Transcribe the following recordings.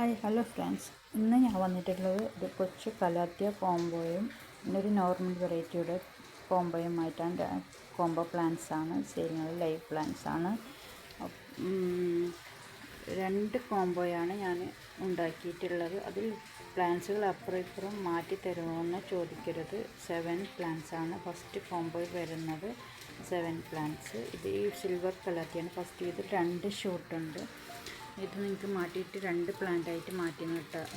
Hi hello friends, ഇന്ന് ഞാൻ വന്നിട്ടുള്ളത് ഒരു കൊച്ചു കലാത്തിയ കോംബോയും ഒരു നോർമൽ വെറൈറ്റിയുടെ കോംബോയുമായിട്ടാണ്. കോംബോ പ്ലാന്റ്സ് ആണ് ചെയ്യുന്നത്, ലൈവ് പ്ലാന്റ്സ് ആണ്. രണ്ട് കോംബോയാണ് ഞാൻ ഉണ്ടാക്കിയിട്ടുള്ളത്. അതിൽ പ്ലാന്റ്സുകൾ അപ്പുറം ഇപ്പുറം മാറ്റി തരുമോയെന്ന് ചോദിക്കരുത്. 7 പ്ലാന്റ്സ് ആണ് ഫസ്റ്റ് കോംബോയിൽ വരുന്നത്. 7 പ്ലാന്റ്സ്. ഇത് ഈ സിൽവർ കലാത്തിയാണ് ഫസ്റ്റ്. ഇത് 2 ഷൂട്ടുണ്ട്. ഇത് നിങ്ങൾക്ക് മാറ്റിയിട്ട് 2 പ്ലാന്റായിട്ട് മാറ്റി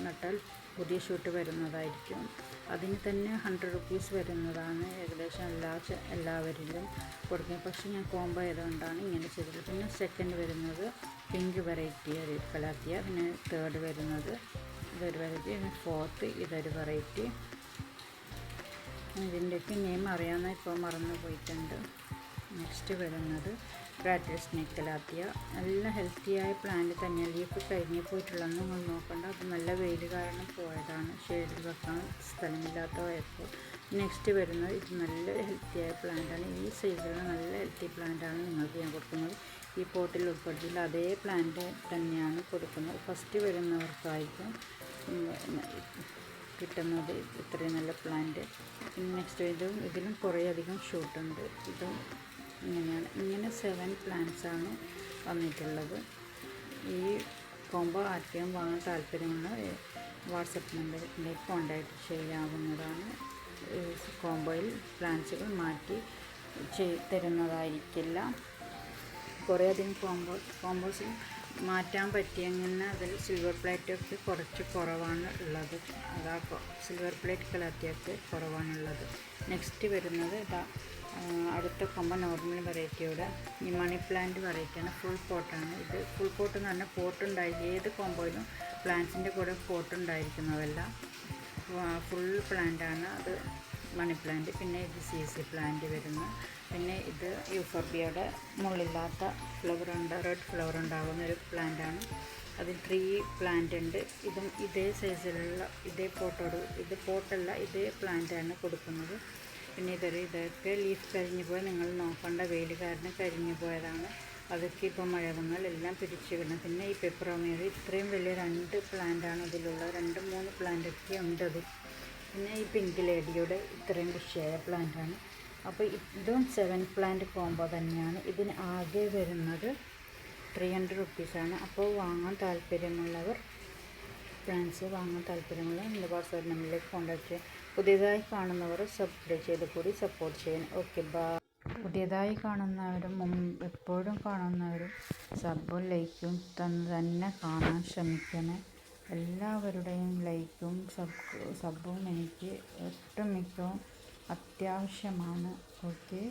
നട്ടാൽ പുതിയ ഷൂട്ട് വരുന്നതായിരിക്കും. അതിന് തന്നെ 100 റുപ്പീസ് വരുന്നതാണ് ഏകദേശം എല്ലാവരിലും കൊടുക്കുന്നത്. പക്ഷേ ഞാൻ കോംബോ ആയതുകൊണ്ടാണ് ഇങ്ങനെ ചെയ്തത്. പിന്നെ സെക്കൻഡ് വരുന്നത് പിങ്ക് വെറൈറ്റി ഒരു കലാത്തിയ, പിന്നെ തേർഡ് വരുന്നത് ഇതൊരു വെറൈറ്റി, പിന്നെ ഫോർത്ത് ഇതൊരു വെറൈറ്റി. ഇതിൻ്റെയൊക്കെ നെയിം അറിയാവുന്ന ഇപ്പോൾ മറന്നു പോയിട്ടുണ്ട്. നെക്സ്റ്റ് വരുന്നത് റാറ്റിൽ സ്നേക്ക് കലാത്തിയ. നല്ല ഹെൽത്തിയായ പ്ലാന്റ് തന്നെയാണ്. ലീഫ് കരിഞ്ഞു പോയിട്ടുള്ളതെന്ന് നിങ്ങൾ നോക്കണ്ട. അത് നല്ല വെയിൽ കാരണം പോയതാണ്, ഷെയ്ഡിൽ വെക്കാൻ സ്ഥലമില്ലാത്തതായപ്പോൾ. നെക്സ്റ്റ് വരുന്നത് ഇത് നല്ല ഹെൽത്തിയായ പ്ലാന്റാണ്. ഈ സൈസിലുള്ള നല്ല ഹെൽത്തി പ്ലാന്റാണ് നിങ്ങൾക്ക് ഞാൻ കൊടുക്കുന്നത്. ഈ പോട്ടിൽ ഉൾപ്പെടുത്തിയില്ല അതേ പ്ലാന്റ് തന്നെയാണ് കൊടുക്കുന്നത്. ഫസ്റ്റ് വരുന്നവർക്കായിരിക്കും കിട്ടുന്നത് ഇത്രയും നല്ല പ്ലാന്റ്. പിന്നെ നെക്സ്റ്റ് ഇതിലും കുറേ അധികം ഷൂട്ടുണ്ട്. ഇതും ഇങ്ങനെ 7 പ്ലാന്റ്സ് ആണ് വന്നിട്ടുള്ളത്. ഈ കോംബോ ആർക്കെങ്കിലും വാങ്ങാൻ താല്പര്യമുള്ള വാട്സപ്പ് നമ്പറിലേക്ക് കോൺടാക്റ്റ് ചെയ്യാവുന്നതാണ്. കോംബോയിൽ പ്ലാന്റ്സുകൾ മാറ്റി തരുന്നതായിരിക്കില്ല. കുറേ അധികം കോംബോസ് മാറ്റാൻ പറ്റിയെങ്കിൽ അതിൽ സിൽവർ പ്ലേറ്റൊക്കെ കുറച്ച് കുറവാണ് ഉള്ളത്. അതാ സിൽവർ പ്ലേറ്റ് കലാത്തിയൊക്കെ കുറവാണുള്ളത്. നെക്സ്റ്റ് വരുന്നത് അടുത്ത കൊമ്പ നോർമൽ വെറൈറ്റിയുടെ ഈ മണി പ്ലാന്റ് വെറൈറ്റിയാണ്. ഫുൾ പോട്ടാണ് ഇത്. ഫുൾ പോട്ട് എന്ന് പറഞ്ഞാൽ പോട്ടുണ്ടായി ഏത് കോമ്പോയിലും പ്ലാന്റ്സിൻ്റെ കൂടെ പോട്ടുണ്ടായിരിക്കുന്നതല്ല, ഫുൾ പ്ലാന്റാണ് അത്. Money plant. പിന്നെ ഇത് CC പ്ലാന്റ് വരുന്നു. പിന്നെ ഇത് യൂഫോർബിയയുടെ മുള്ളില്ലാത്ത റെഡ് ഫ്ലവർ ഉണ്ടാകുന്ന ഒരു പ്ലാന്റാണ്. അതിൽ 3 പ്ലാന്റ് ഉണ്ട്. ഇതും ഇതേ സൈസിലുള്ള ഇത് പോട്ടല്ല, ഇതേ പ്ലാന്റാണ് കൊടുക്കുന്നത്. പിന്നെ ഇതൊക്കെ ലീഫ് കരിഞ്ഞു പോയി നിങ്ങൾ നോക്കേണ്ട, വെയിൽ കാരണം കരിഞ്ഞു പോയതാണ്. അതൊക്കെ ഇപ്പോൾ മഴ വന്നാൽ എല്ലാം പിരിച്ചു വിടണം. പിന്നെ ഈ പെപ്പറോമിയർ ഇത്രയും വലിയ 2 പ്ലാന്റാണ് അതിലുള്ള, 2-3 പ്ലാന്റൊക്കെ ഉണ്ട് അതിൽ. പിന്നെ ഈ പിങ്ക് ലേഡിയുടെ ഇത്രയും ബുഷിയായ പ്ലാന്റാണ്. അപ്പോൾ ഇതും 7 പ്ലാന്റ് കോംബോ തന്നെയാണ്. ഇതിന് ആകെ വരുന്നത് 300 റുപ്പീസാണ്. അപ്പോൾ വാങ്ങാൻ താല്പര്യമുള്ളവർ പ്ലാന്റ്സ് വാങ്ങാൻ താല്പര്യമുള്ള എൻ്റെ വാട്സാപ്പ് നമ്പറിലേക്ക് കോൺടാക്ട് ചെയ്യാം. പുതിയതായി കാണുന്നവർ സബ്സ്ക്രൈബ് ചെയ്ത് കൂടി സപ്പോർട്ട് ചെയ്യാൻ. Okay, bye. പുതിയതായി കാണുന്നവരും എപ്പോഴും കാണുന്നവരും സബും ലൈക്കും തന്നെ കാണാൻ ശ്രമിക്കണം. എല്ലാവരുടെയും ലൈക്കും സബും എനിക്ക് ഒട്ടുമിക്കവും അത്യാവശ്യമാണ്. ഓക്കെ.